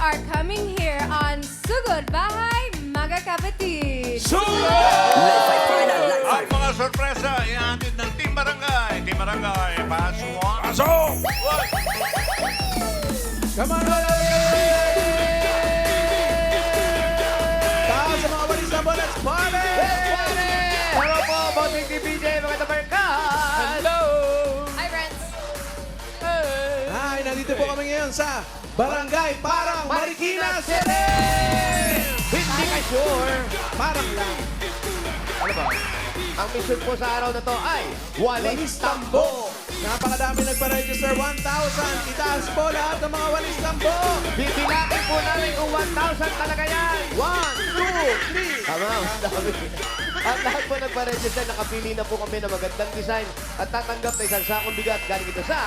are coming here on Sugod Bahay, mga kapatid. Ang mga sorpresa, ihatid ng Team Barangay. Team Barangay, pasok! Come on, taas sa mga walis na mo, let's party! Hello po, Bossing TPJ, mga tabarkas! Hello! Hi, friends. Hi, nandito po kami ngayon sa Barangay Parang Marikina City! Hindi ka sure? Parang lang. Ano ba? Ang mission po sa araw na to ay Walis Tambo! Napakadami nagpa-register, 1,000. Itaas po lahat ng mga walis tambo. Bibilangin po namin kung 1,000 talaga yan! 1, 2, 3. Tama, ang dami. At lahat po nagpa-register, nakapili na po kami ng magandang design at tatanggap na isang sakong bigat galing ito sa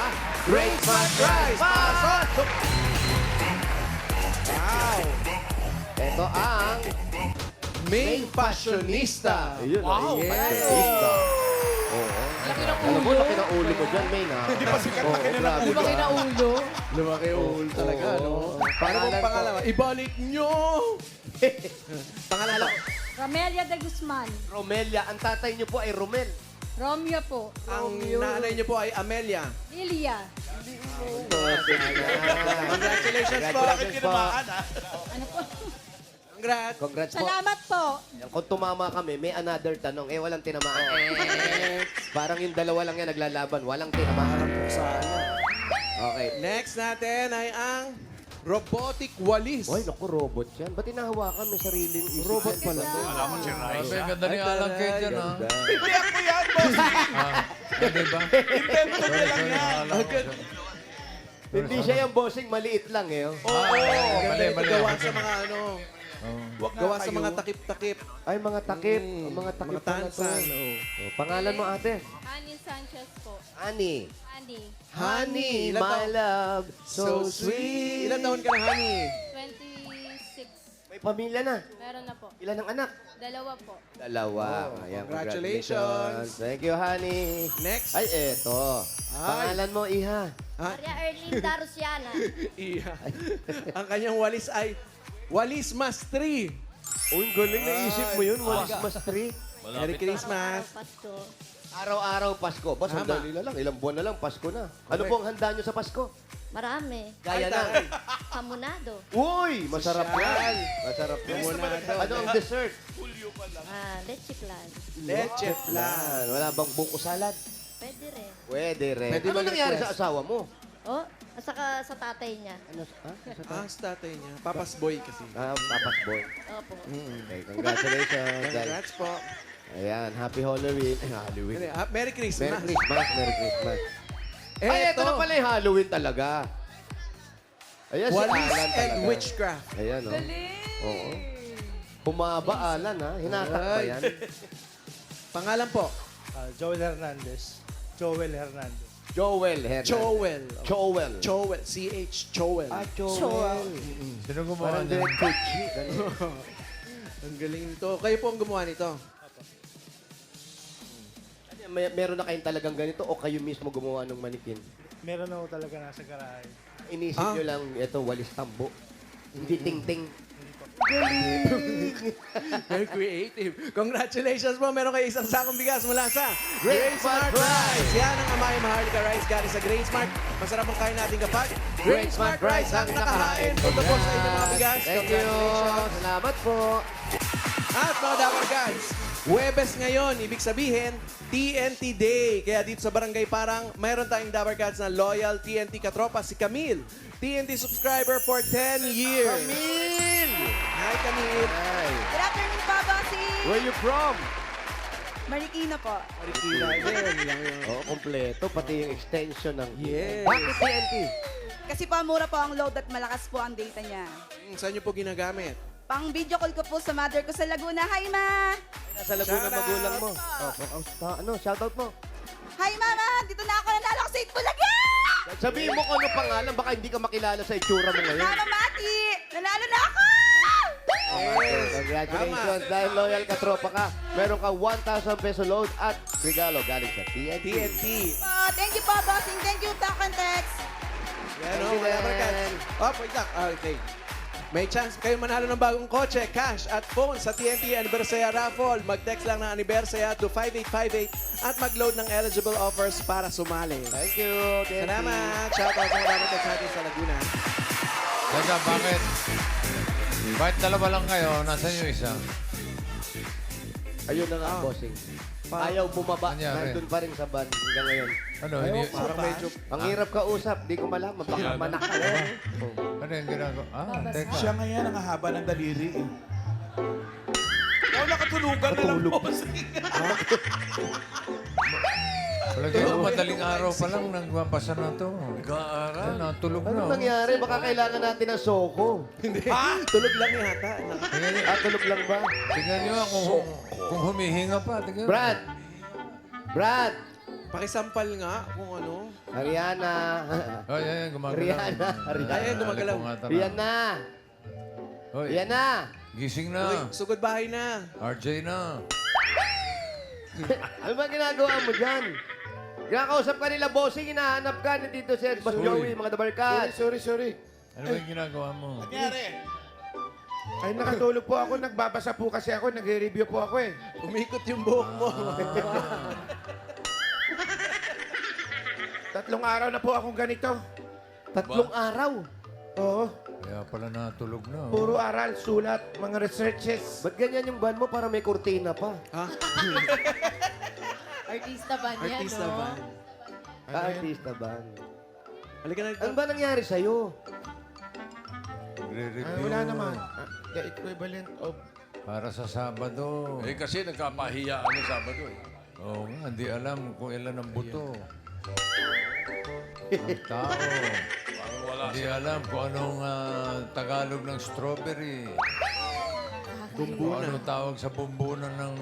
Great Smart Rice. Pasok! Wow. Ito ang Main fashionista. Ayun, Wow. ay, Yes. fashionista. Oo. Laki ng Alam mo, ulo. laki ng ulo mo dyan, Main, ha? Hindi pa sikat laki na ng Laki na ulo. Lumaki ulo talaga, Oo. no? Paano Pangalan mong ko. pangalawa? Ibalik nyo! Pangalan ko. Romelia de Guzman. Romelia, ang tatay niyo po ay Romel. Romeo po. Ang nanay niyo po ay Amelia. Lilia. Congratulations po. Congratulations po. Ano po? Congrats. Congrats po. Salamat po. Kung tumama kami, may another tanong. Walang tinamaan. Parang yung dalawa lang yan naglalaban. Walang tinamaan. Okay. Next natin ay ang robotic walis. Hoy, naku, robot yan. Ba't hinahawakan? May sariling isip. Robot pala to. Alam mo si Rice. Sabi, ganda ni Alan Kate yan, ha? Ganda. Diba? Hindi siya yung bossing, maliit lang eh. Oh. Mali. Gawa sa mga ano, Oh. gawa sa mga takip-takip. Ay, mga takip. Mga takip Mga pala to. tansan. Oh. Oh, pangalan mo, ate? Annie Sanchez po. Ani. Annie. Honey, Ilan my taon? love, so sweet. Ilan taon ka na, honey? 26. May pamilya na. Meron na po. Ilan ang anak? Dalawa po. Dalawa. Oh, Ayan, congratulations. Thank you, honey. Next. Ay, eto. Pangalan mo, Iha. Maria Erlinda Rosiana. Iya. Ang kanyang walis ay Walis Mas 3. Uy, galing naisip mo yun. Walis mas 3. Merry Christmas. Pasko. Araw-araw Pasko. Boss, ang Tama. dali na lang. Ilang buwan na lang, Pasko na. Ano po ang handa nyo sa Pasko? Marami. Gaya na. Hamonado. Uy, masarap Sosyal. yan. Masarap yan. Ano ang dessert? Leche flan. Leche flan. Wala bang buko salad? Pwede rin. Pwede rin. Pwede Ano ba nangyari request? sa asawa mo? Oh, saka sa tatay niya. Ano? Ah, sa tatay niya. Papas boy kasi. Papas boy. Opo. Okay, congratulations. Congrats po. Ayan, happy Halloween. Ay, Halloween. Merry Christmas. Merry Christmas, Merry Christmas. Ay, ito na pala yung Halloween talaga. Ayan si Walis Alan and talaga. witchcraft. Ayan, oh. Galing. Oo. Humaba, Alan, ha? Hinatak ba Ay. yan? Pangalan po? Joel Hernandez. Joel Hernandez. Joel Hernandez. Joel. Joel. Joel. C.H. Joel. Ah, Joel. Sino gumawa Parang niya? direct Gucci. Ganun. Ang galing nito. Kayo po ang gumawa nito. Meron na kayong talagang ganito o kayo mismo gumawa ng manikin? Meron ako talaga nasa garahe. Inisip Ah. nyo lang, ito, walis tambo. Hindi ting-ting. Very creative. Congratulations po. Meron kayo isang sakong bigas mula sa Great Smart Rice. Yan ang Amay Maharlika Rice galing sa Great Smart. Masarap ang kain natin kapag Great Smart Rice ang nakahain. Punta po sa inyong mga bigas. Thank you. Congratulations. Salamat po. At mga Dapper Gods, Huwebes ngayon, ibig sabihin, TNT Day. Kaya dito sa Barangay Parang, mayroon tayong Dapper Gods na loyal TNT katropa, si Camille. TNT subscriber for 10 years. Camille! Hi, Camille. Hi. Good afternoon po, Bossy. Where you from? Marikina po. Marikina. Oo, kompleto. Pati yung extension ng... Yes. Bakit TNT? Kasi po, mura po ang load at malakas po ang data niya. Saan niyo po ginagamit? Pang video call ko po sa mother ko sa Laguna. Hi, Ma! Nasa Laguna Shoutout. magulang mo. Ano, shoutout mo. Hi, Mama! Dito na ako nanalo ko sa Itbulaga! Sabihin mo kung ano pangalan, baka hindi ka makilala sa itsura mo ngayon. Mama Mati! Nanalo na ako! Yes. Congratulations. Dahil loyal ka, tropa ka, meron ka 1,000 peso load at regalo galing sa TNT. TNT. Thank you po, bossing. Thank you, Talk and Text. Yan o, Thank you, mga Dapper Dan. Gods. Oh, wait lang. Ah, okay. May chance kayo manalo ng bagong kotse, cash at phone sa TNT Anniversary Raffle. Mag-text lang ng Anniversary to 5858 at mag-load ng eligible offers para sumali. Thank you, TNT. Salamat! Shoutout sa mga sa atin sa Laguna. Teka, bakit? Bakit dalawa lang kayo? Nasaan yung isa? Ayun na nga, bossing. Ayaw bumaba. Nangyari? Nandun pa rin sa van hanggang ngayon. Ano? Hindi, Parang medyo... Ang hirap kausap. Di ko malaman. Baka manak ka lang. ano yung ginagawa? Teka. Siya ngayon ang haba ng daliri eh. Oh, nakatulugan na lang po. Palagay mo, madaling araw pa lang nagpapasa na to. Nag-aaral? Tulog na. Ano nangyari? Baka kailangan natin ng soko. Hindi. Tulog lang yata. Tingnan niyo, Tulog lang ba? tingnan niyo kung humihinga pa. Tingnan. Brad! Brad! Pakisampal nga kung ano. Ariana. Oh, yan, gumagalaw. Rihanna. Ayan, gumagalaw. Rihanna. Hoy, Rihanna. gising Uy, na. sugod bahay na. RJ na. Ano ba ginagawa mo dyan? Kinakausap ka nila, bossing. Hinahanap ka ni Tito Sir. Boss Joey, mga dabarkat. Sorry. Ano ba yung ginagawa mo? Nangyari? Ay, nakatulog po ako. Nagbabasa po kasi ako. Nagre-review po ako eh. Umikot yung buhok mo. 3 araw na po akong ganito. 3 araw. Oo. Kaya pala natulog na. Puro aral, sulat, mga researches. Ba't ganyan yung van mo para may kurtina pa? Ha? Artista ba niya, Artista no? ba? Artista van. Halika na Ano ba nangyari sa'yo? Nagre-review. Wala naman. The equivalent of... Para sa Sabado. Eh kasi nagkapahiyaan ng Sabado eh. Oo nga, hindi alam kung ilan ang buto. Ang tao. Parang wala Hindi alam kung anong Tagalog ng strawberry. Kung anong tawag sa bumbunan ng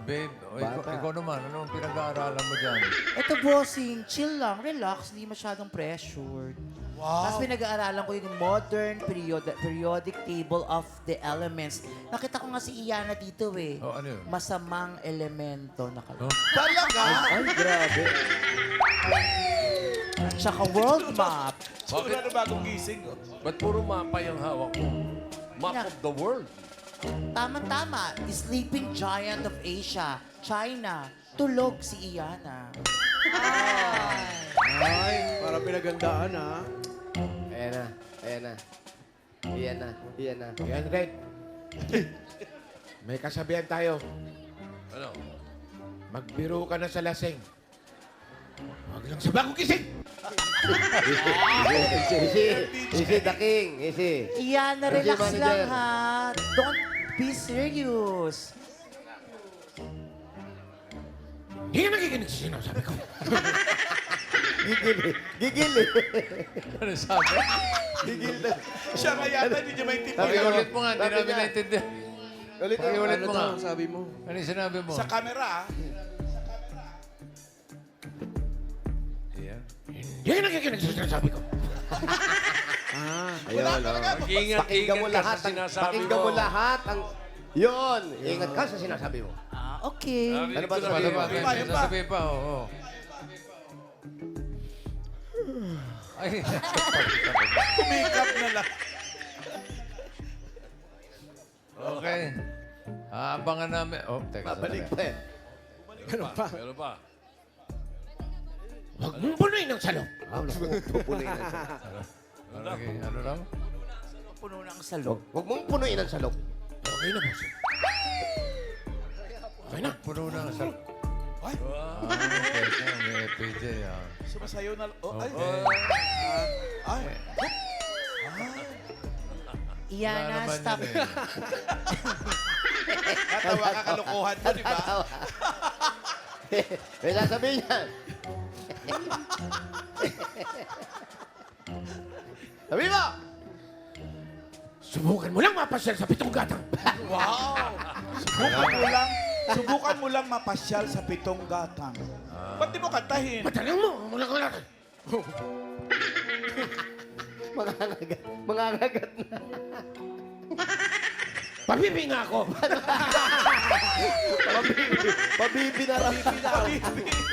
babe. O, ikaw naman, anong pinag-aaralan mo dyan? Ito, bossing, chill lang, relax, hindi masyadong pressured. Wow. Tapos pinag-aaralan ko yung modern periodic table of the elements. Nakita ko nga si Iana dito eh. Oh, ano yun? Masamang elemento na Huh? Talaga? Ay, grabe. Tsaka world map. Wala na bagong gising. Ba't puro mapa yung hawak mo? Map Yeah. of the world. Tama-tama, the sleeping giant of Asia, China. Tulog si Iana. Ay, para pinagandaan ha. Ayan na. Ayan na. Ayan na. Ayan na. Yan, Red. May kasabihan tayo. Ano? Magbiro ka na sa lasing. Huwag lang sa bagong gising. Easy the king. Easy. Iana, Roger relax Manager. lang ha. Don't be serious. Hindi ka nakikinig sa sinasabi ko. Gigil eh. Gigil eh. Ano sabi? Gigil na. Siya nga yata, hindi niya maintindihan. Sabi ulit mo nga, hindi Sabi namin niya. naintindihan. Ulit Sabi ulit Ano mo to, nga. sabi mo? Ano yung sinabi mo? Sa camera, Yan. hindi ka nakikinig sa sinasabi ko. Ayun, Mag-ingat, Pakinggan mo ingat ka lahat. sa sinasabi Pakinggan mo mo. lahat. Yun. Ingat ka sa sinasabi mo. Okay. Ano ba Ano sabihin mo? ba? May sasabihin pa, oo. Ay, Kumikap na lang. okay. Aabangan namin. Oh, teka. Babalik sandali. pa eh. Meron pa. Huwag mong punuin ng salong. Pupunuin ang salok. Okay, ano raw? Puno ng salog. Huwag mong punuin ang salok. Okay na, boss. Okay na. Puno na sa... Ay, teka, may PJ. sumasayaw na. Oh, ay. Okay. Ay. Iana, naman stop. yun eh. Katawa ka kalokohan mo, di ba? May sasabihin yan. Sabi mo! Subukan mo lang mapasyal sa 7 gatang. Wow! Subukan mo lang mapasyal sa 7 gatang. Ba't di mo kantahin? Matalang mo! Mula ka lang. Mangangagat na. Pabibi nga ako! Pabibi na lang.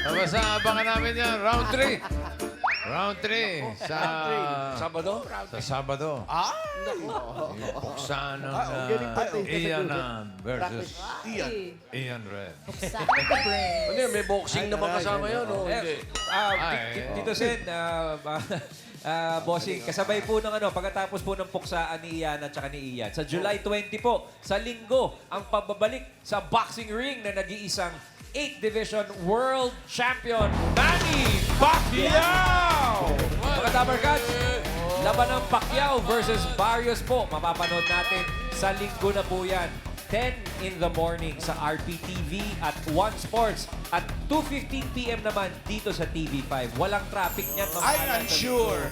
Basta abangan namin yan. Round 3. Round 3 sa Sabado? sa Sabado. Ah! Yung puksa ng galing pati. Ian versus Iyan. Ian Red. Ano yun, may boxing naman kasama yun, o hindi? Ay, Tito Sen, bossing, kasabay po ng pagkatapos po ng puksaan ni Ian at saka ni Ian. Sa July 20 po, sa linggo, ang pababalik sa boxing ring na nag-iisang 8th Division World Champion, Manny Pacquiao! Mga Dabarkats, laban ng Pacquiao versus Barrios po. Mapapanood natin sa linggo na po yan. 10 in the morning sa RPTV at One Sports. At 2:15 p.m. naman dito sa TV5. Walang traffic niyan. I'm unsure.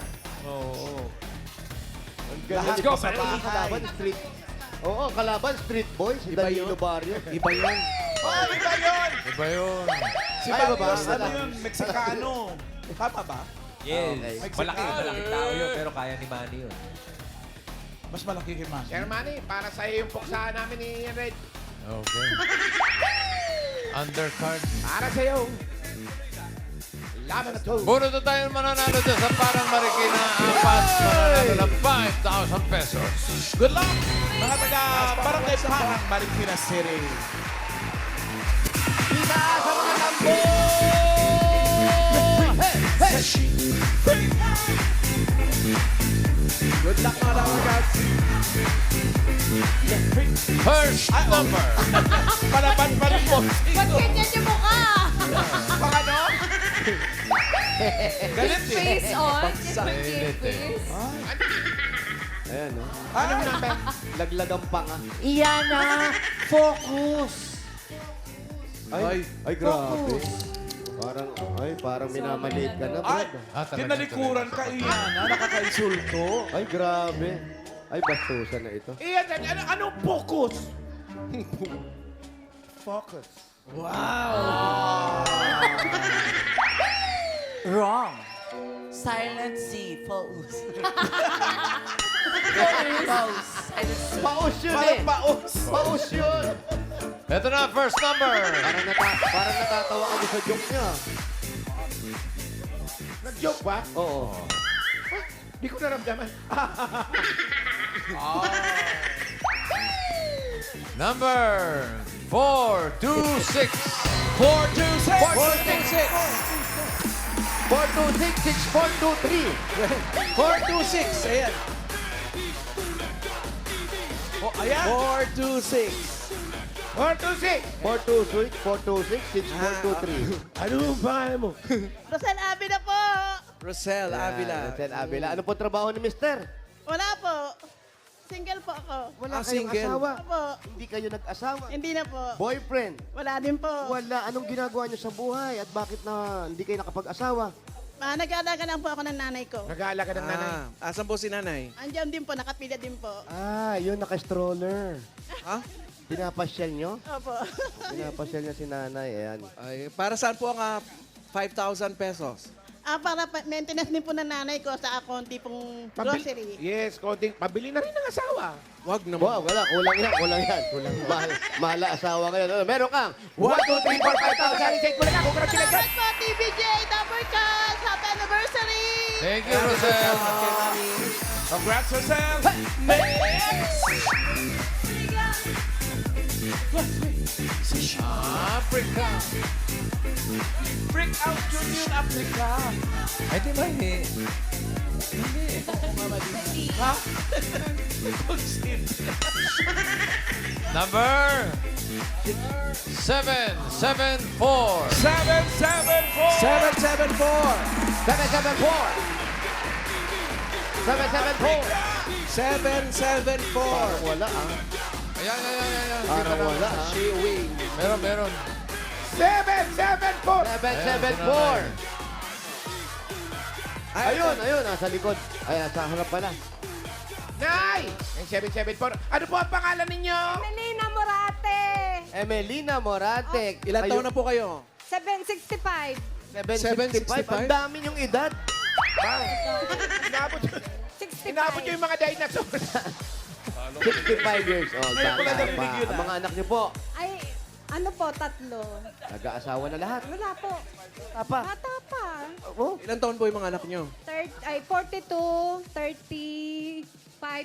Let's go, Sa man. kalaban, street. Oo, kalaban, street boy. Si Iba Danilo yun. Barrio. Iba yun. Oh, iba yun! Iba yun. Si Ay, Barrios, baba. ano yun? Meksikano. Tama ba? Yes. Okay. Malaking tao yun, pero kaya ni Manny yun. Mas malaki kay Manny. Sir Manny, para sa'yo yung puksaan namin ni Ian Red. Okay. Undercard. Para sa'yo. Laban na to. Bunot na tayo mananalo dyan sa parang Marikina 4. Mananalo ng 5,000 pesos. Good luck! Mga taga Barangay Parang, Marikina City. Kita sa mga lambo! Good luck mga Dabarkats. First number. Palaban pa rin po. Ba't ganyan yung mukha? Ano? Galit eh. Face on. Mainit eh. Ayan, no? Anong number? Laglagang panga. Iana, focus. Ay, grabe. Parang minamaliit ka na, Ay, Brad. Talaga, kinalikuran ka iyan, ha? Nakaka-insulto. Ay, grabe. Ay, bastusan na ito. Iyan, anong focus? Focus. Wrong. Silent C, focus. Paus yun Parang eh. paus. Paus yun. Ito na, first number. Parang natatawa ako sa joke niya. Nag-joke ba? Oo. Di ko naramdaman. Number 426. 426, 426. Ayan. Oh, ayan. 426. 426, 6, 423. Ano ang pangalan mo? Rosel Abida po. Rosel Avila. Rosel Avila. Ano po trabaho ni Mister? Wala po. Single po ako. Wala Ah, kayong single. asawa. Opo. Hindi kayo nag-asawa. Hindi na po. Boyfriend. Wala din po. Wala. Anong ginagawa niyo sa buhay? At bakit na hindi kayo nakapag-asawa? Nag-aalaga lang po ako ng nanay ko. Nag-aalaga ng nanay. Asan po si nanay? Andiyan din po, nakapila din po. Yun, naka-stroller. Ha? Pinapasyal nyo? Opo. Pinapasyal niya si nanay. Ayan. Ay, para saan po ang 5,000 pesos? Para maintenance din po ng nanay ko sa konti pong grocery. Yes, konting. Pabili na rin ng asawa. Wag naman. Wow, wala. Kulang yan. Kulang yan. Mahal asawa ngayon. Ano, meron kang 1, 2, 3, 4, 5,000. Check mo lang. Congratulations. Congrats po, TVJ, Dabarkats! Happy anniversary! Thank you, Rosel. Congrats, Rosel. Africa. Break out Union Africa. Ay, di ba hindi? Ha? Number 774. 774. 774. Wala Ayan. Parang wala Meron. 774. 774. Ayun. Nasa likod. Ay, nasa harap pala. Nay! Yung 774. Ano po ang pangalan ninyo? Melina Morate. Emelina Morate. Ilan taon na po kayo? 765. 765. Ang dami yung edad. Inabot, 65. inabot nyo yung mga dinosaurs. 65 years old. Ngayon ko lang Bata narinig pa. yun, Ang mga anak niyo po. Ay, Ano po, 3. Nag-aasawa na lahat. Wala po. Apa? Bata pa. Oh, Ilan taon po yung mga anak nyo? 42, 35,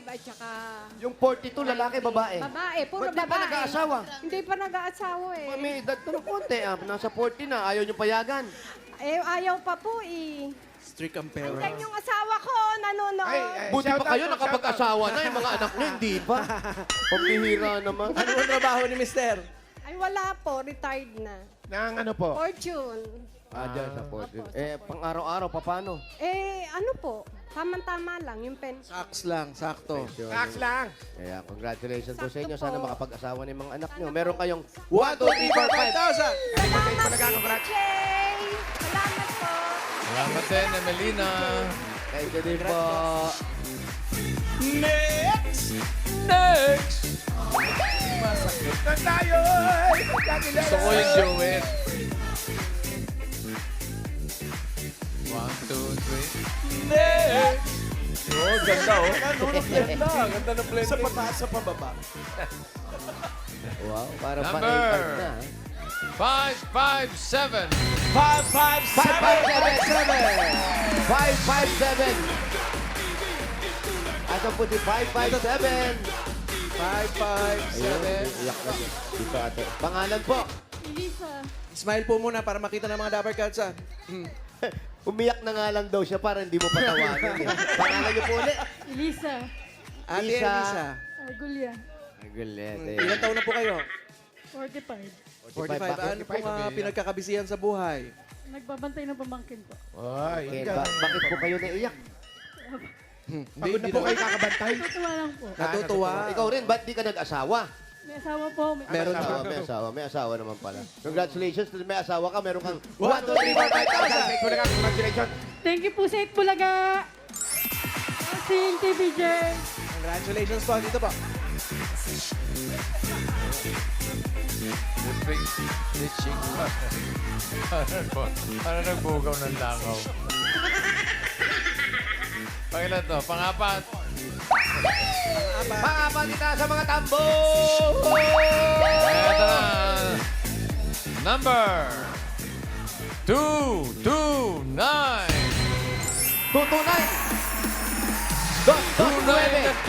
at saka yung 42, lalaki, babae. babae. Puro Ba't di pa babae. nag-aasawa? Hindi pa nag-aasawa eh. May edad to ng konti. Nasa 40 na. Ayaw niyo payagan. Eh, ayaw pa po eh. Strict ang parents. Hanggang yung asawa ko nanonood. Buti pa kayo nakapag-asawa na. Yung mga anak niyo, hindi pa. Pambihira naman. Ano ang trabaho ni Mister? Ay, wala po. Retired na. Nang ano po? Fortune. Dyan sa 40. Opo, Pang araw-araw, paano? Eh, ano po? Tama-tama lang yung pension. Saks lang, sakto. Tax lang. Kaya congratulations po sa inyo. Sakto Sana po. makapag-asawa ng mga anak niyo. Meron kayong 1, 2, 3, 4, 5,000! Salamat, Jay! Salamat po. Salamat din, Emelina. Thank you din po. Next! Next! Masakit na tayo! Gusto ko yung Joel. 1, 2, 3. Next! Oh, ganda oh. Ganda ng blend. Sa pataas, sa pababa. Wow, para Number. pa-8 na. 557. 557! 557. Ato po di 557. 5, 5, 7. Iyak na siya. Dito ate. Pangalan po. Elisa. Smile po muna para makita ng mga Dapper Cats. Umiyak na nga lang daw siya para hindi mo patawanan. Pangalan niyo po ulit. Elisa. Ate Lisa. Elisa. Argulia. Agulet. Ilan taon na po kayo? 45. 45. Ano pong pinagkakabisihan sa buhay? Nagbabantay ng pamangkin ko. Ay, Okay, bakit po kayo naiyak? Pagod na po kayo kakabantay. Natuwa lang po. Natutuwa. Ikaw rin, ba't di ka nag-asawa? May asawa po. Meron asawa, na. may asawa. May asawa naman pala. Congratulations, may asawa ka, meron kang 1, 2, 3, 4, 5,000. Congratulations. Thank you po sa Bulaga. Sing TVJ. Congratulations po. Dito po. Ditching. Para nagbugaw ng langaw. Pangilan to? Pangapat. Pangapat kita sa mga tambo! Ito na. Number 229. 229! 229.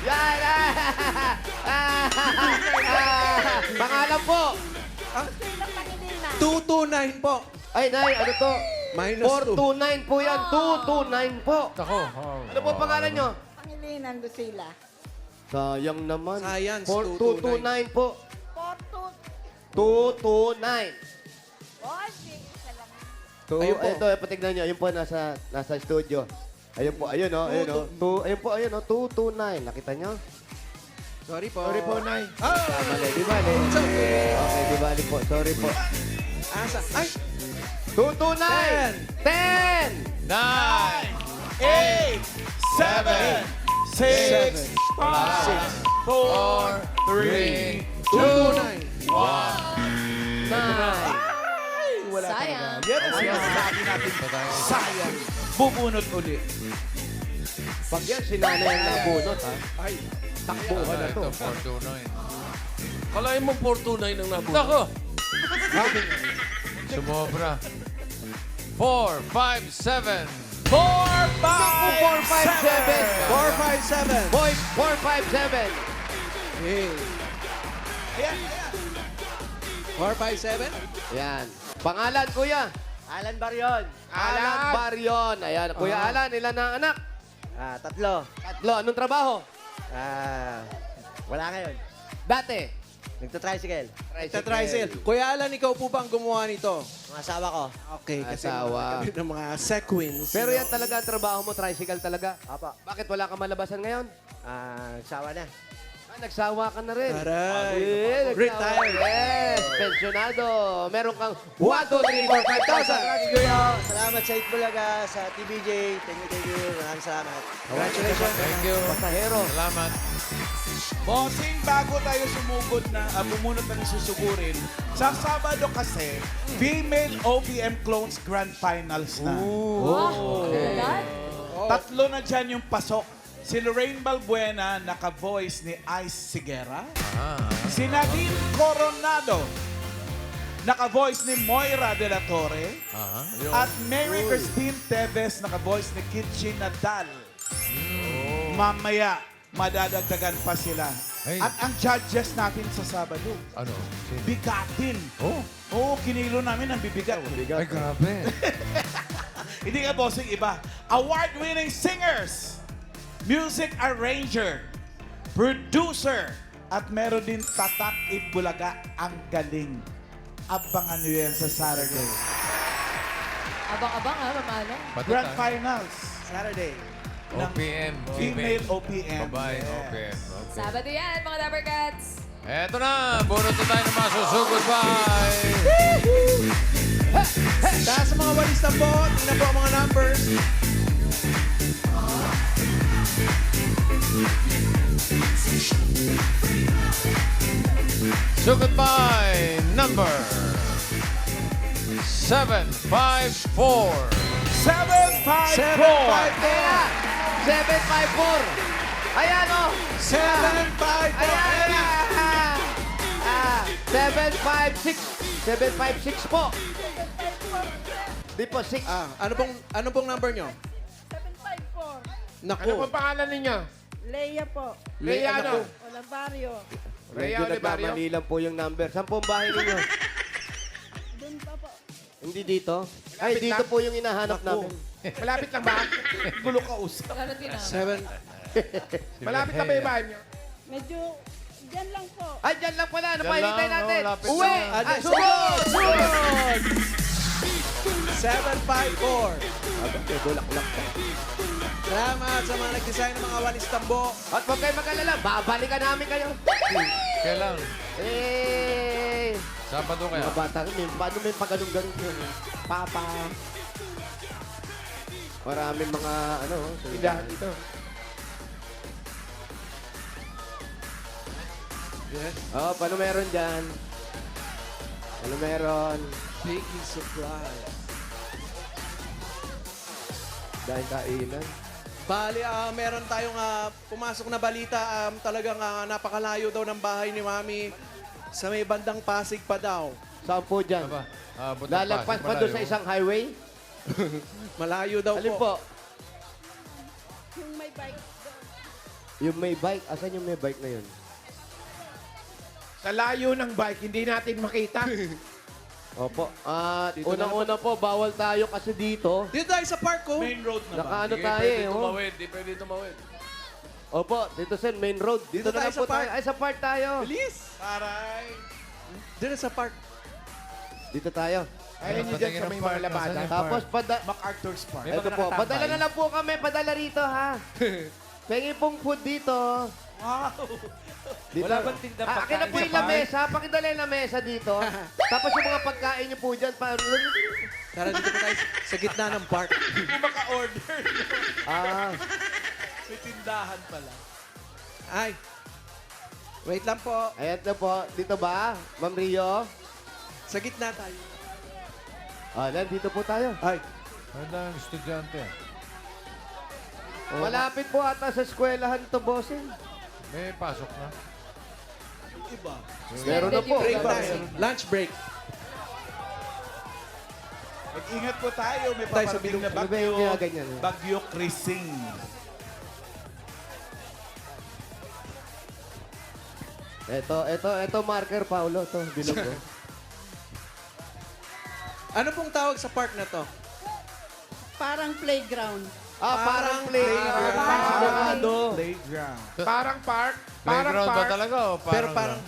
Yan! Pangalan po! 229 po. Ay, Nay, ano to? Minus 429 po yan. 229 po. Ako. Ano po pangalan nyo? Pangilinan Lucila. Sayang naman. Science, 229 po. 229. Ayun po. Ito, patignan nyo. Ayun po, nasa studio. Ayun po, ayun o. Ayun o. Ayun po, ayun o. 229. Nakita nyo? Sorry po. Sorry po, Nay. Mali, di bali. Okay, di bali po. Sorry po. Asa. Ay! 229! 10! 9. 8, 7, 6, 5, 4, 3, 229. 9! Wala Sayang. talaga. Yan ang sinasabi natin. Sayang. Bubunot ulit. Pag yan, sinanay ang nabunot, ha? Ay, Takbo ka na to. Ito, 429. kalahin mo 429 ang nabunot. Ako. Sumobra. 4, 5, 7. 4, 5, 457! 457. Boy, 457! Hey. Ayan, 457. Yan. Pangalan, kuya? Alan Barion. Alan Barion. Ayan, kuya Alan, ilan ang anak? 3. Tatlo. Anong trabaho? Wala ngayon. Dati. Nagtatricycle. Tricycle. Kuya Alan, ikaw po ba ang gumawa nito? Ang asawa ko. Okay, kasi Asawa. kami ng mga sequins. Pero yan talaga ang trabaho mo, tricycle talaga. Apa. Bakit wala ka malabasan ngayon? Nagsawa na. Nagsawa ka na rin. Taray. Nagsawa. Retired. Yes, pensionado. Meron kang 1, 2, 3, 4, 5,000. Kuya, salamat sa Bulaga, sa TVJ. Thank you. Maraming salamat. Congratulations. Thank you. Pasahero. Salamat. Bossing, bago tayo sumugod na, bumunot na susugurin, sa Sabado kasi, Female OPM Clones Grand Finals na. Okay. 3 na dyan yung pasok. Si Lorraine Balbuena, naka-voice ni Ice Siguera. Ah, Si Nadine Coronado, naka-voice ni Moira de la Torre. At Mary Christine Tevez, naka-voice ni Kitchi Nadal. Mamaya, madadagdagan pa sila. Ay. At ang judges natin sa Sabado, ano? Sino? bigatin. Oh, Oo, kinilo namin ang bibigat. ay grabe. Hindi nga bossing iba. Award-winning singers, music arranger, producer, at meron din Tatak Itbulaga. Ang galing. Abangan nyo yan sa Saturday. Abang-abang ha, mamalo. Grand Patata. Finals. Saturday. OPM. Female OPM. Babae, Yes. OPM. Okay. Sabado yan, mga Dapper Cats. Eto na, bunot na tayo ng mga susugod. Bye! Dahil sa mga walis ng bot, tingnan po ang mga numbers. Sugod by number 754. 754. 754. Ayan o. 754. Ayan na. 756. 756 po. Di po, 6. Ano pong number nyo? 754. Naku. Ano pangalan ninyo? Leia po. Leia ano? Olavario. Medyo nagkamali lang po yung number. Saan po ang bahay ninyo? Doon pa po. Hindi dito? Ay, dito po yung hinahanap namin. Malapit lang ba? Gulo ka usap. Lalo din ah. 7. Malapit na ba yung bahay niyo? Medyo, dyan lang po. Ay, dyan lang pala. Ano Dyan pa hinintay lang, natin? no? Lapit Uwi! lang. Ah, Sugod! Sugod! 754. Bulaklak pa. Salamat sa mga nag-design ng mga walis tambo. At huwag kayo mag-alala, babalikan namin kayo. Kailan? Eh, Sabado kaya? mga bata, paano may pagganong-ganon yun? Papa. Maraming mga, ano, tindahan dito. Yes. Oh, paano meron dyan? Ano meron? Baking surprise. Dahil kainan. Bali, meron tayong pumasok na balita. Talagang napakalayo daw ng bahay ni Mami. Sa may bandang Pasig pa daw. Saan po dyan? Aba, abot ng Lalagpas Pasig, pa doon sa malayo. isang highway? Malayo daw Alin po. po? Yung may bike doon. Yung may bike. Asan yung may bike na yun? Sa layo ng bike, hindi natin makita. Opo. At Dito na unang-una po, bawal tayo kasi dito. Dito tayo sa park ko. Main road na ba? Nakaano tayo eh. Oh. Di pwede tumawid. Opo, dito sa main road. Dito Dito na tayo lang sa po tayo. park. Ay, sa park tayo. Bilis! Aray. Dito sa park. Dito tayo. Ayun nyo dyan sa may mga labada. Tapos, MacArthur's Park. ito po, padala na lang po kami. Padala rito, ha? Pengi pong food dito. Wow. Dito. Wala bang tindang Akin na pagkain po sa yung lamesa. Pakidala yung lamesa dito. Tapos yung mga pagkain niyo po dyan. Tara dito po tayo sa gitna ng park. Hindi ko maka-order. Ah, May tindahan pala. Ay. Wait lang po. ayan na po. Dito ba, Ma'am Rio? Sa gitna tayo. Ah, dito po tayo. Ay. Wala ang estudyante. Malapit po ata sa eskwelahan to, bossing. May pasok na. Iba. Meron na po. Break tayo. Lunch break. Mag-ingat po tayo. May Tayo sa paparating na Ano ba yung bagyo. ganyan? Bagyo Krising. Ito marker, Paulo. Ito, bilog ko. Ano pong tawag sa park na to? Parang playground. Parang playground. Playground. Parang park. Playground ba talaga o parang Pero parang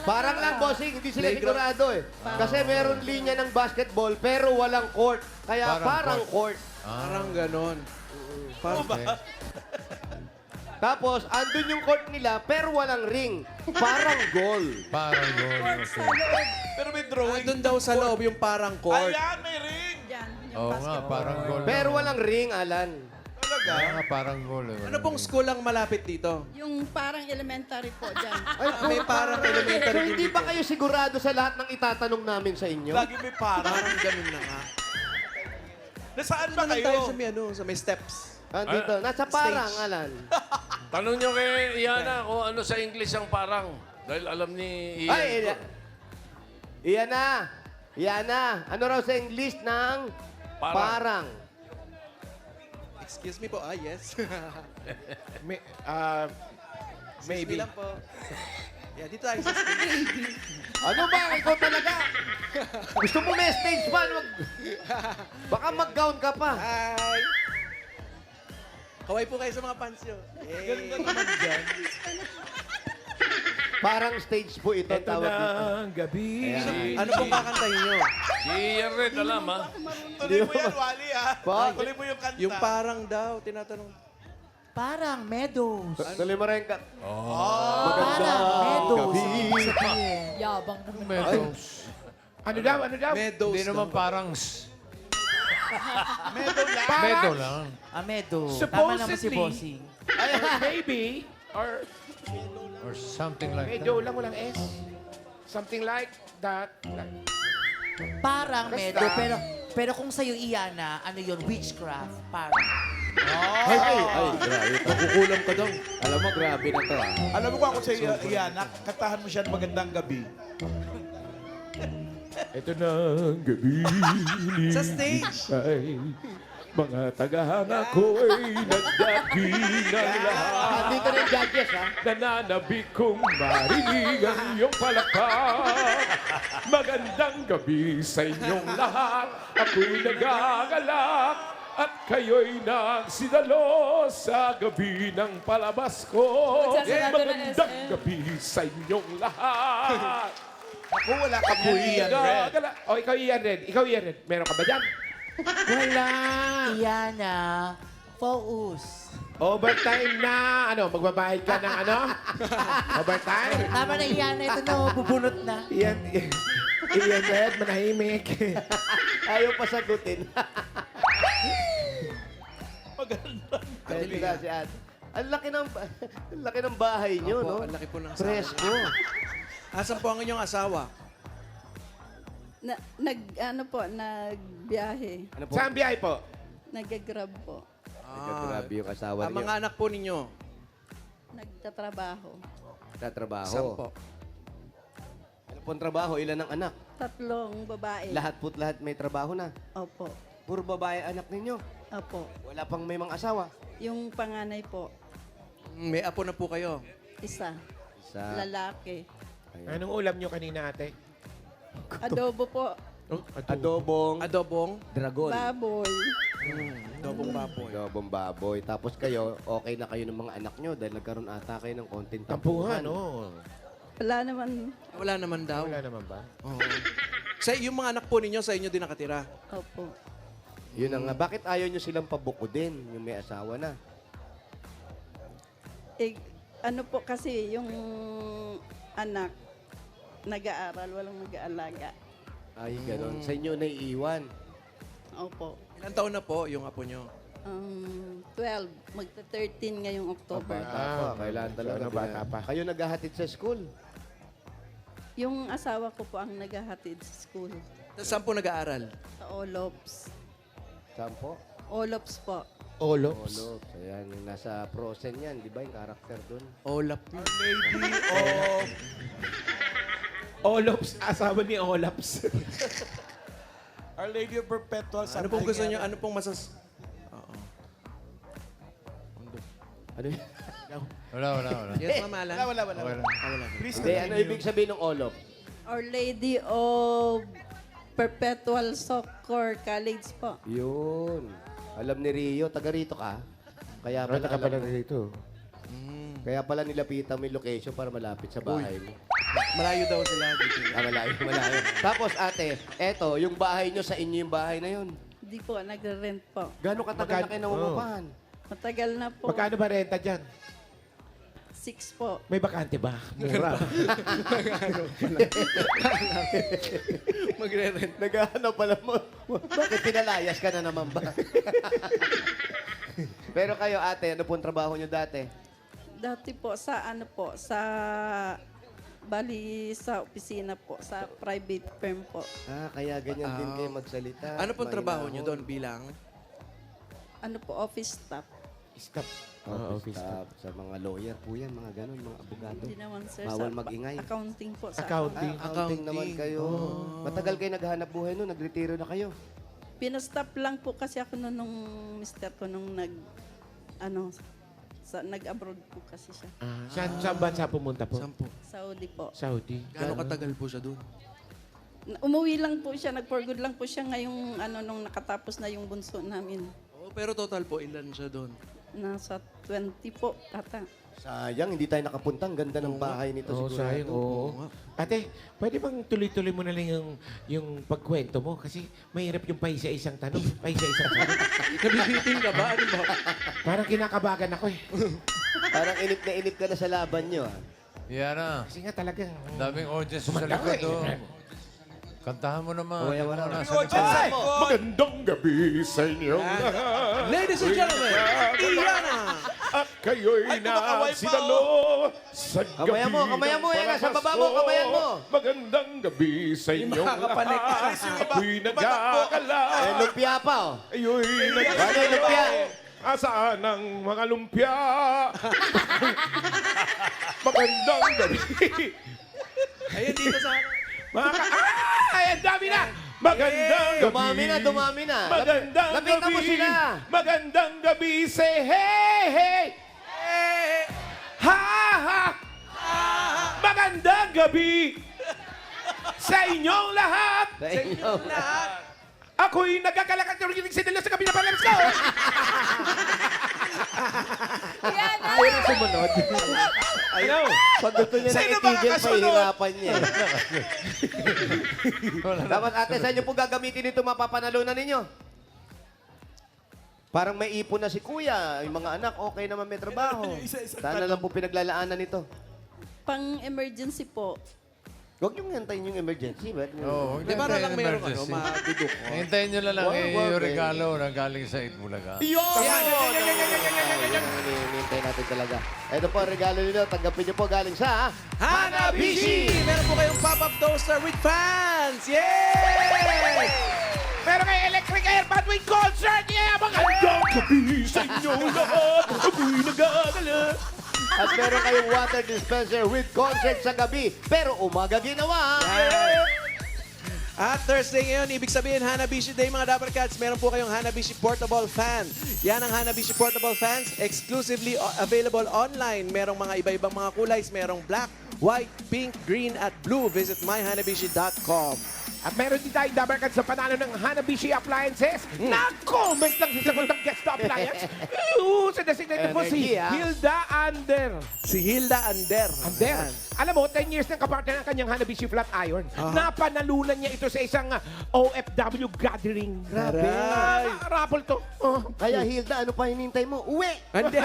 Parang lang, bossing. Hindi sila sigurado eh. Kasi meron linya ng basketball, pero walang court. Kaya Parang parang court. parang ganon. Parang Okay. Tapos, andun yung court nila, pero walang ring. Parang goal. Parang gol. Okay. Pero may drawing. doon daw sa loob yung parang court. Ayan, may ring. Dyan. Yung Oo nga, basketball. parang gol. Pero walang ring, Alan. Talaga. Kaya nga, parang gol. Eh. Ano pong school ang malapit dito? Yung parang elementary po dyan. Ay, May parang So, elementary din hindi dito. ba kayo sigurado sa lahat ng itatanong namin sa inyo? Lagi may parang. Parang ganun na nga. Nasaan ba Ano tayo kayo? sa may, sa may steps? Dito, nasa parang, Alan. Tanong nyo kay Iana kung ano sa English ang parang. Dahil alam ni Ian. Ay, Iana, ano raw sa English ng parang? Excuse me po. Yes. Maybe. lang po. Yeah, dito tayo sa stage. Ano ba? Ikaw talaga? Gusto mo may stage man? Baka mag-gown ka pa. Hi! Kaway po kayo sa mga fans nyo. Yay! Parang stage po ito tawag dito. Ang gabi. Ano pong kakantahin nyo? Si Ian Red, alam ha? Tuloy mo yan, Wally, ha? Pa? Tuloy mo yung kanta. Yung parang daw, tinatanong. Parang meadows. Tuloy mo rin ka. Parang meadows. Ibig sabihin. Yabang naman. Meadows. Ano daw? Meadows Hindi naman daw. parang Meadow lang. meadow lang. Meadows. Tama naman si Supposedly. Bossing. Maybe, or Or something like medyo that. lang walang S. Something like that. Parang Basta. meadow. Pero kung sa'yo, Iana, ano yun? Witchcraft. Parang. Ay, grabe. Nakukulam ka daw. Alam mo, grabe na to. Alam mo kung ako sa Iana, kantahan mo siya ng magandang gabi. Ito na ang gabi Sa stage! ay mga tagahanga ko'y nagdakilang lahat. Dito rin judges, ha? Nananabik kong marinig ang iyong palakpak. Magandang gabi sa inyong lahat. Ako'y nagagalak at kayo'y nagsidalo sa gabi ng palabas ko. Magsasarado ng Magandang SM. gabi sa inyong lahat. Ako wala ka po, Ian Red. O, ikaw Ian Red. Ikaw Ian Red. Meron ka ba dyan? Wala. Iana, focus. Overtime na. Ano, magbabayad ka ng ano? Overtime? Tama na, Iana. Ito na, bubunot na. Ian Red, manahimik. Ayaw pa sagutin. Maganda. Pwede na si Ate. Ang laki ng bahay nyo, Opo, no? ang laki po ng asawa. Presko. Asan po ang inyong asawa? Nagbiyahe. Ano po? Saan biyahe po? Nag-grab po. Grabe yung asawa Ang mga anak po ninyo? Nagtatrabaho. Tatrabaho. Saan po? Ano pong trabaho? Ilan ang anak? 3 babae. Lahat may trabaho na. Opo. Puro babae anak ninyo. Opo. Wala pang may mga asawa. Yung panganay po, May apo na po kayo. isa. Sa... Lalaki. Anong ulam nyo kanina, ate? Adobo po. Adobong Adobong? dragon. Baboy. Adobong baboy. Adobong baboy. Tapos kayo, okay na kayo ng mga anak nyo dahil nagkaroon ata kayo ng konting Tampuhan, tampuhan. no? Wala naman. Wala naman daw. Wala naman ba? Oo. Yung mga anak po ninyo, sa inyo din nakatira. Opo. Yun ang nga. Bakit ayaw nyo silang pabukudin yung may asawa na? Ano po kasi yung anak nag-aaral, walang nag-aalaga. Ay, gano'n. Sa inyo naiiwan. Opo. Ilan taon na po yung apo nyo? 12. Magta-13 ngayong October. Kailangan talaga. ano, bata pa. Kayo naghahatid sa school. Yung asawa ko po ang naghahatid sa school. Saan po nag-aaral? Sa Olops. Saan po? Olops po. Olops. Olops. Ayan, yung nasa Frozen yan. Di ba yung karakter doon? Olap. Lady of... Olops. Asawa ni Olaps. Our Lady of Perpetual. Ano pong gusto nyo? Ano pong masas... Oo. Ano yun? Wala. Yes, Mama Alan. Wala. Okay lang. Please Hindi, ano ibig sabihin ng Olop? Our Lady of Perpetual Soccer College po. Yun. Alam ni Rio, taga rito ka. Kaya pala, alam mo. rito. Kaya pala nilapitan mo yung location para malapit sa bahay mo. Malayo daw sila dito. Malayo. Tapos ate, eto, yung bahay nyo, sa inyo yung bahay na yun. Hindi po, nagre-rent po. Gano'ng katagal na kayo nangungupahan? Matagal na po. Magkano ba renta dyan? 6 po. May bakante ba? Mura. Magre-rent. Naghahanap pala mo. Bakit pinalayas ka na naman ba? Pero kayo ate, ano pong trabaho nyo dati? Dati po sa bali sa opisina po, sa private firm po. Kaya ganyan din kayo magsalita. Ano pong trabaho nyo Mahinahon. doon bilang? Ano po, office staff. Stop. Sa mga lawyer po yan, mga ganun, mga abogado. Hindi naman, sir. Bawal mag-ingay. Accounting po. Accounting. Accounting naman kayo. Matagal kayo naghahanap buhay nun, nagretiro na kayo. Pinastop lang po kasi ako nung mister ko nung nag-abroad po kasi siya. Saan bansa pumunta po? Saudi po. Saudi. Gaano katagal po siya doon? Umuwi lang po siya, nag-for good lang po siya ngayong nung nakatapos na yung bunso namin. Oh, pero total po, ilan siya doon? Nasa 20 po, ata. Sayang, hindi tayo nakapunta. Ang ganda ng bahay nito Oo, siguro. sayang. Oo. Ate, pwede bang tuloy-tuloy mo na lang yung pagkwento mo? Kasi mahirap yung paisa-isang tanong. Paisa-isang tanong. Nabibiting ka ba? Ano ba? Parang kinakabagan ako eh. Parang inip na inip ka na sa laban nyo. Yana, Kasi nga talagang... daming audience sa Kumanda likod. ka eh. Oh. Kantahan mo naman. Kuya, Yung wala. mga nasa Ay! likod. Magandang gabi sa inyong lahat. Ladies and gentlemen, Iyana! At kayo'y nagsidalo sa gabi Kamaya mo, ng yan, nasa baba mo, Pasko. kamayan mo. Magandang gabi sa inyong lahat. Ako'y nagkakala. Eh, lumpia pa, oh. Ayo'y Ano yung lumpia? Asaan ang mga lumpia? Magandang gabi. Ayun, dito sa... Ay, ang dami na! Magandang gabi. Dumami na. Magandang Lapitan gabi. mo sila. Magandang gabi. Say hey, hey. Ha, ha. Magandang gabi sa inyong lahat. Sa inyo. Ako'y nagkakalakat ng rinig sinalo sa gabi na palabas ko. Ayaw na sumunod. Ayaw. Pag gusto niya Sino na ba itigil, kakasunod? pahihirapan niya. Dapat ate, saan niyo po gagamitin ito mapapanalunan ninyo? Parang may ipon na si kuya. Yung mga anak, okay naman may trabaho. Sana lang po pinaglalaanan ito. Pang-emergency po. Huwag niyong hintayin yung emergency. Ba't Oo, Di ba lang meron madudok? Hintayin nyo na lang Wag, eh, wag, yung eh. regalo na galing sa Itbulaga. Yan ang hinihintay natin talaga. Ito po ang regalo nila. Tanggapin niyo po galing sa Hanabishi! Meron po kayong pop-up toaster with fans! Yay! Meron kayo electric air bandwidth concert. Yeah! Magandang gabi sa inyong lahat. Ako'y nagkakala. At meron kayong water dispenser with concert sa gabi, pero umaga ginawa. At Thursday ngayon, ibig sabihin Hanabishi Day mga Dapper Cats. Meron po kayong Hanabishi Portable Fan. Yan ang Hanabishi Portable Fans, exclusively available online. Merong mga iba-ibang mga kulay. Merong black, white, pink, green, at blue. Visit myhanabishi.com. At meron din tayong dabarkan sa panalo ng Hanabishi Appliances. Na-comment lang sa sagot ng guest appliance. Sa designated po si Energy, ah. Hilda Ander. Si Hilda Ander. Ander. Ayan. Alam mo, 10 years ng kapartner ng kanyang Hanabishi Flat Iron. Napanalunan niya ito sa isang OFW gathering. Grabe. Raffle to. Oh. Kaya Hilda, ano pa hinintay mo? Uwi! Hindi.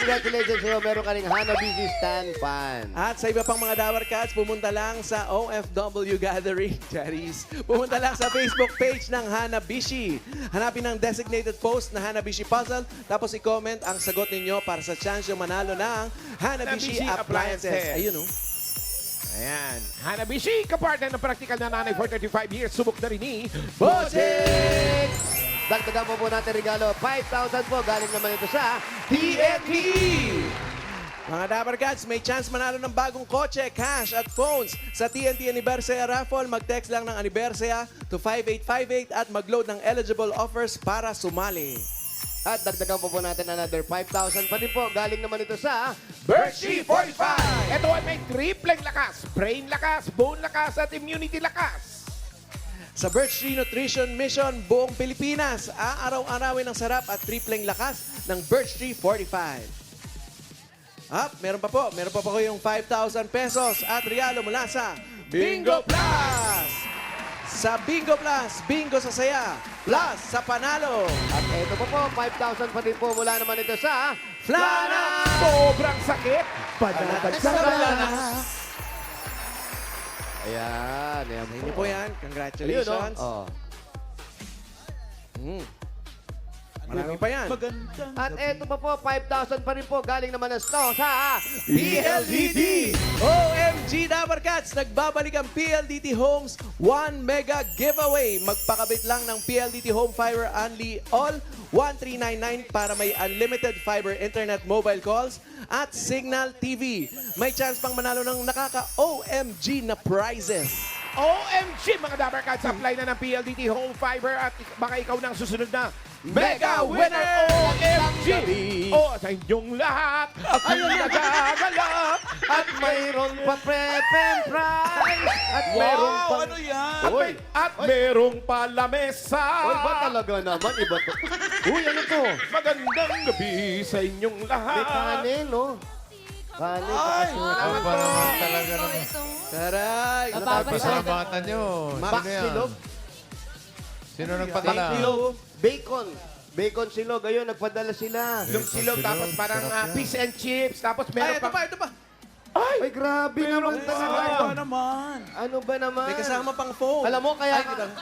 Congratulations sa'yo. Meron ka rin Hanabishi Stand Fan. At sa iba pang mga Dapper Cats, pumunta lang sa OFW Gathering. Charis. Pumunta lang sa Facebook page ng Hanabishi. Hanapin ang designated post na Hanabishi Puzzle. Tapos i-comment ang sagot ninyo para sa chance yung manalo ng Hanabishi Hanabishi Appliances. Appliances. Ayun, oh. Ayan. Hanabishi, kapartner ng praktikal na nanay for 35 years. Subok na rin ni Bossing! Dagdagan po natin regalo. 5,000 po. Galing naman ito sa TNT! Mga Dapper Cats, may chance manalo ng bagong kotse, cash at phones. Sa TNT Anniversary Raffle, mag-text lang ng Anniversary to 5858 at mag-load ng eligible offers para sumali. At dagdagan po natin another 5,000 pa din po. Galing naman ito sa Berkshire 45! Ito ay may tripleng lakas. Brain lakas, bone lakas, at immunity lakas. Sa Birch Tree Nutrition Mission, buong Pilipinas, aaraw-arawin ang sarap at tripleng lakas ng Birch Tree 45. Meron pa po yung 5,000 pesos at regalo mula sa Bingo Plus! Sa Bingo Plus, bingo sa saya, plus sa panalo. At ito po 5,000 pa din po mula naman ito sa Flana! Sobrang sakit. Panatag sa Flana. Ayan. Ayan Hindi po yan. Congratulations. Oh. Marami pa yan. Magandang At eto pa po, 5,000 pa rin po galing naman ng Snow sa PLDT! OMG Dabarkats! Nagbabalik ang PLDT Homes 1 Mega Giveaway. Magpakabit lang ng PLDT Home Fiber Only All 1399 para may unlimited fiber internet mobile calls at Signal TV. May chance pang manalo ng nakaka-OMG na prizes. OMG mga Dabarkads, apply na ng PLDT Home Fiber at baka ikaw na ang susunod na Mega Winner! OMG! O sa inyong lahat, ako'y nagagalak At mayroon pa prep prize. At mayroon pa... Wow, ano yan? Uy, at merong pa lamesa. uy, ba talaga naman? Iba to. Uy, ano to? Magandang gabi sa inyong lahat. May kanin, no? Kanin. Ay, Ang pa naman talaga naman. Itong Taray! Pasalamatan nyo. Sino yan? Silog. Sino nagpadala? Silog. Bacon. Bacon silog. Ayun, nagpadala sila. Yung silog, tapos parang fish and chips, tapos Ay, meron ito pa, pa. ito pa. Ay, grabe naman talaga. Ano naman? Ano ba naman? May kasama pang phone. Alam mo, Ay,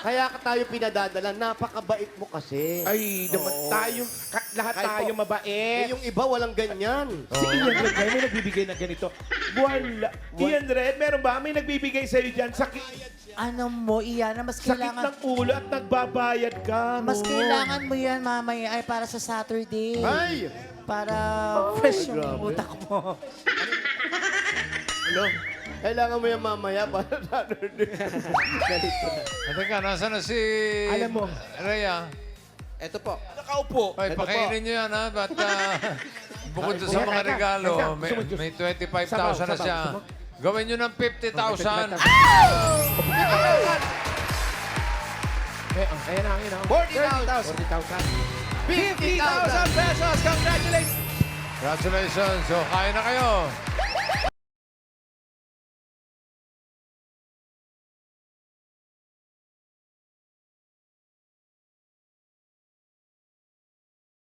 kaya ka tayo pinadadala. Napakabait mo kasi. Ay, naman tayo, lahat Kahit tayo po. mabait. Yung iba, walang ganyan. Si Ian Red, may nagbibigay na ganito. Wala. Ian Red, meron ba? May nagbibigay sa'yo dyan. Ano mo, Iyana, mas Sakit kailangan... ng ulo at nagbabayad ka. Mas no? kailangan mo yan mamaya ay para sa Saturday. Ay! Para fresh yung utak mo. Ano? Kailangan mo yan mamaya para Saturday. Ganito na. Teka, nasa na si... Alam mo. Rhea. Ito po. Nakaupo. Ay, Ito pakainin nyo yan, ha? Ba't bukod sa mga teka, regalo, teka. may 25,000 na siya. Gawin nyo ng 50,000. Ayan na, ayan na. 40,000. 50,000 pesos! Congratulations! Congratulations. So, kain na kayo.